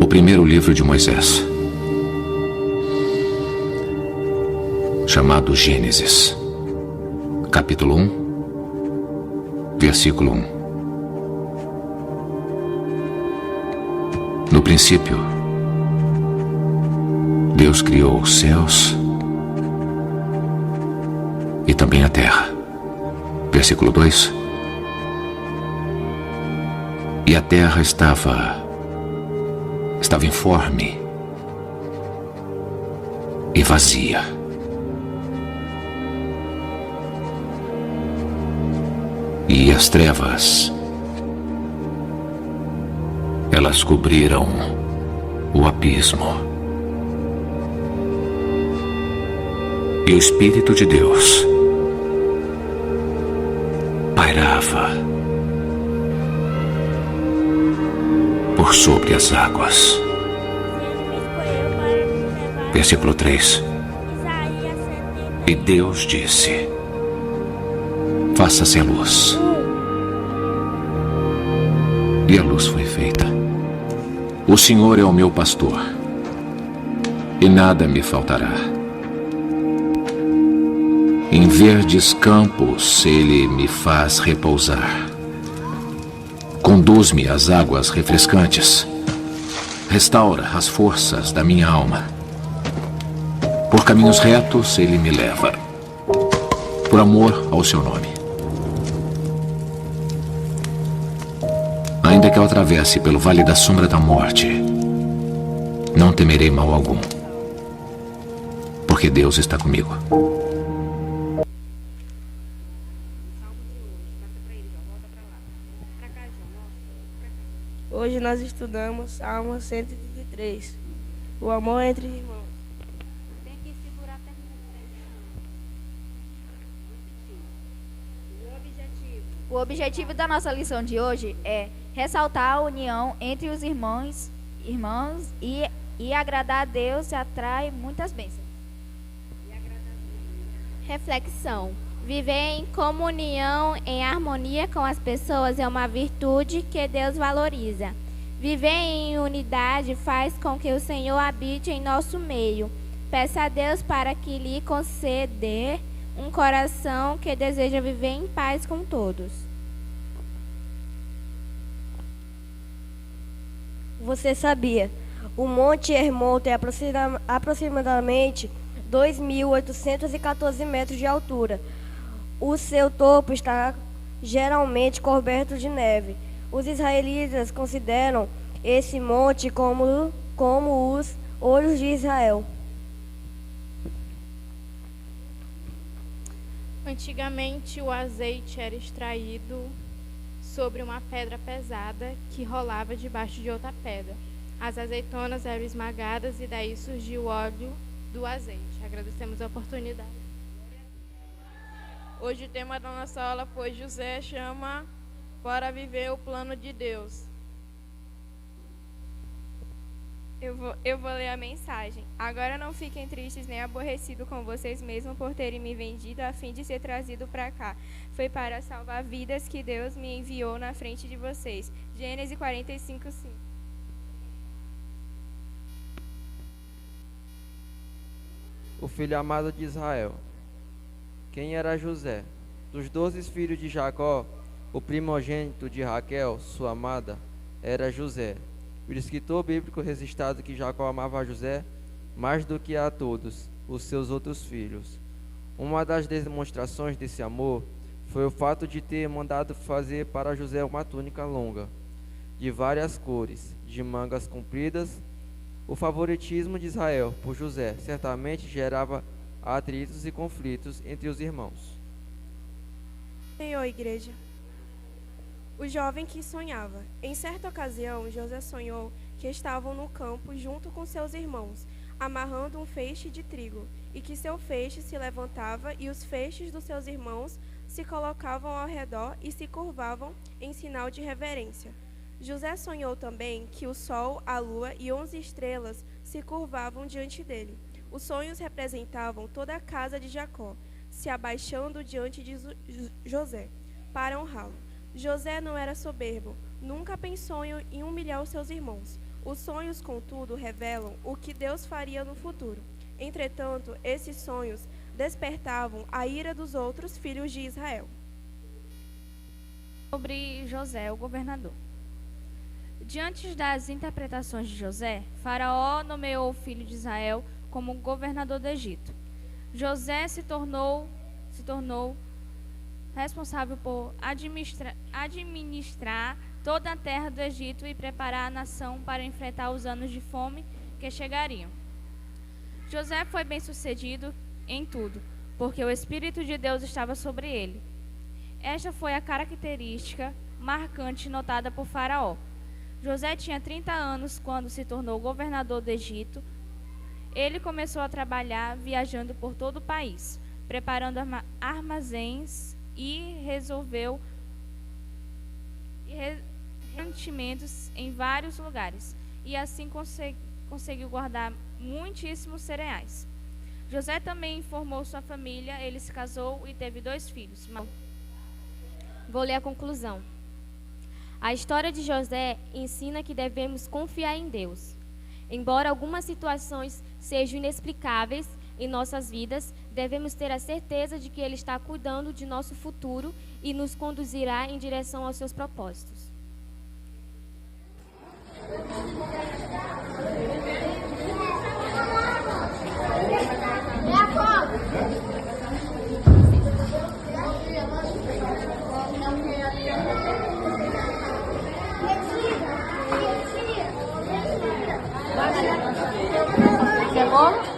O primeiro livro de Moisés, chamado Gênesis, capítulo 1, versículo 1. No princípio, Deus criou os céus e também a terra. Versículo 2. E a terra estava informe e vazia. E as trevas, elas cobriram o abismo. E o Espírito de Deus pairava por sobre as águas. Versículo 3. E Deus disse: faça-se a luz. E a luz foi feita. O Senhor é o meu pastor, e nada me faltará. Em verdes campos Ele me faz repousar. Conduz-me às águas refrescantes. Restaura as forças da minha alma. Por caminhos retos Ele me leva, por amor ao seu nome. Ainda que eu atravesse pelo vale da sombra da morte, não temerei mal algum, porque Deus está comigo. Hoje nós estudamos Salmo 133, o amor entre irmãos. Tem que segurar a perna. O objetivo da nossa lição de hoje é ressaltar a união entre os irmãos e agradar a Deus atrai muitas bênçãos. Reflexão. Viver em comunhão, em harmonia com as pessoas é uma virtude que Deus valoriza. Viver em unidade faz com que o Senhor habite em nosso meio. Peça a Deus para que lhe conceda um coração que deseja viver em paz com todos. Você sabia? O Monte Hermon tem aproximadamente 2.814 metros de altura. O seu topo está geralmente coberto de neve. Os israelitas consideram esse monte como os olhos de Israel. Antigamente, o azeite era extraído sobre uma pedra pesada que rolava debaixo de outra pedra. As azeitonas eram esmagadas e daí surgiu o óleo do azeite. Agradecemos a oportunidade. Hoje o tema da nossa aula foi José chama para viver o plano de Deus. Eu vou ler a mensagem. Agora não fiquem tristes nem aborrecidos com vocês mesmos por terem me vendido a fim de ser trazido para cá. Foi para salvar vidas que Deus me enviou na frente de vocês. Gênesis 45:5. O filho amado de Israel. Quem era José? Dos 12 filhos de Jacó, o primogênito de Raquel, sua amada, era José. O escritor bíblico registrado que Jacó amava a José mais do que a todos os seus outros filhos. Uma das demonstrações desse amor foi o fato de ter mandado fazer para José uma túnica longa, de várias cores, de mangas compridas. O favoritismo de Israel por José certamente gerava atritos e conflitos entre os irmãos. Senhor, igreja. O jovem que sonhava. Em certa ocasião, José sonhou que estavam no campo junto com seus irmãos, amarrando um feixe de trigo, e que seu feixe se levantava e os feixes dos seus irmãos se colocavam ao redor e se curvavam em sinal de reverência. José sonhou também que o sol, a lua e 11 estrelas se curvavam diante dele. Os sonhos representavam toda a casa de Jacó, se abaixando diante de José, para honrá-lo. José não era soberbo, nunca pensou em humilhar os seus irmãos. Os sonhos, contudo, revelam o que Deus faria no futuro. Entretanto, esses sonhos despertavam a ira dos outros filhos de Israel. Sobre José, o governador. Diante das interpretações de José, Faraó nomeou o filho de Israel como governador do Egito. José se tornou responsável por administrar toda a terra do Egito e preparar a nação para enfrentar os anos de fome que chegariam. José foi bem-sucedido em tudo, porque o Espírito de Deus estava sobre ele. Esta foi a característica marcante notada por Faraó. José tinha 30 anos quando se tornou governador do Egito. Ele começou a trabalhar viajando por todo o país, preparando armazéns e resolveu mantimentos em vários lugares, e assim conseguiu guardar muitíssimos cereais. José também formou sua família, ele se casou e teve 2 filhos. Vou ler a conclusão. A história de José ensina que devemos confiar em Deus. Embora algumas situações sejam inexplicáveis em nossas vidas, devemos ter a certeza de que Ele está cuidando de nosso futuro e nos conduzirá em direção aos seus propósitos. Quer bom?